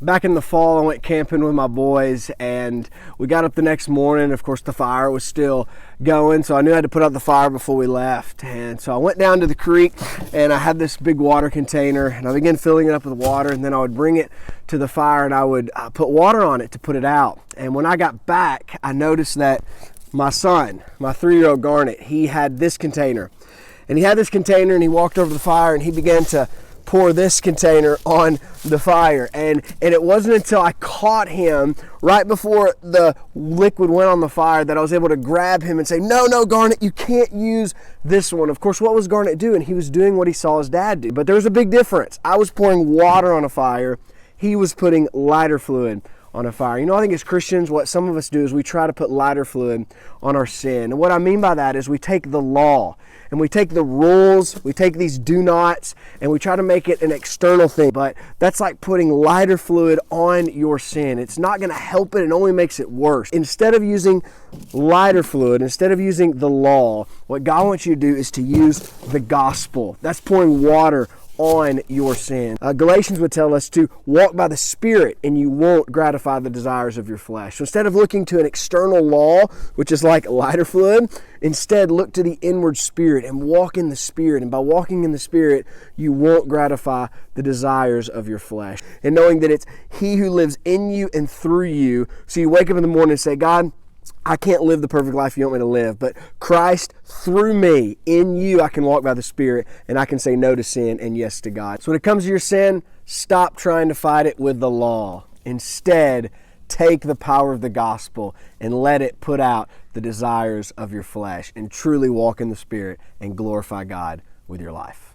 Back in the fall, I went camping with my boys, and we got up the next morning. Of course, the fire was still going, so I knew I had to put out the fire before we left. And so I went down to the creek, and I had this big water container, and I began filling it up with water, and then I would bring it to the fire, and I would put water on it to put it out. And when I got back, I noticed that my son, my 3-year-old Garnet, he had this container. And he had this container, and he walked over to the fire, and he began to pour this container on the fire, and it wasn't until I caught him right before the liquid went on the fire that I was able to grab him and say, no, Garnet, you can't use this one. Of course, what was Garnet doing? He was doing what he saw his dad do. But there was a big difference. I was pouring water on a fire. He was putting lighter fluid on a fire. You know, I think as Christians, what some of us do is we try to put lighter fluid on our sin. And what I mean by that is we take the law and we take the rules, we take these do nots, and we try to make it an external thing. But that's like putting lighter fluid on your sin. It's not going to help it, it only makes it worse. Instead of using lighter fluid, instead of using the law, what God wants you to do is to use the gospel. That's pouring water on your sin. Galatians would tell us to walk by the Spirit and you won't gratify the desires of your flesh. So instead of looking to an external law, which is like lighter fluid, instead look to the inward spirit and walk in the Spirit. And by walking in the Spirit, you won't gratify the desires of your flesh. And knowing that it's He who lives in you and through you. So you wake up in the morning and say, God, I can't live the perfect life you want me to live, but Christ, through me, in you, I can walk by the Spirit, and I can say no to sin and yes to God. So when it comes to your sin, stop trying to fight it with the law. Instead, take the power of the gospel and let it put out the desires of your flesh and truly walk in the Spirit and glorify God with your life.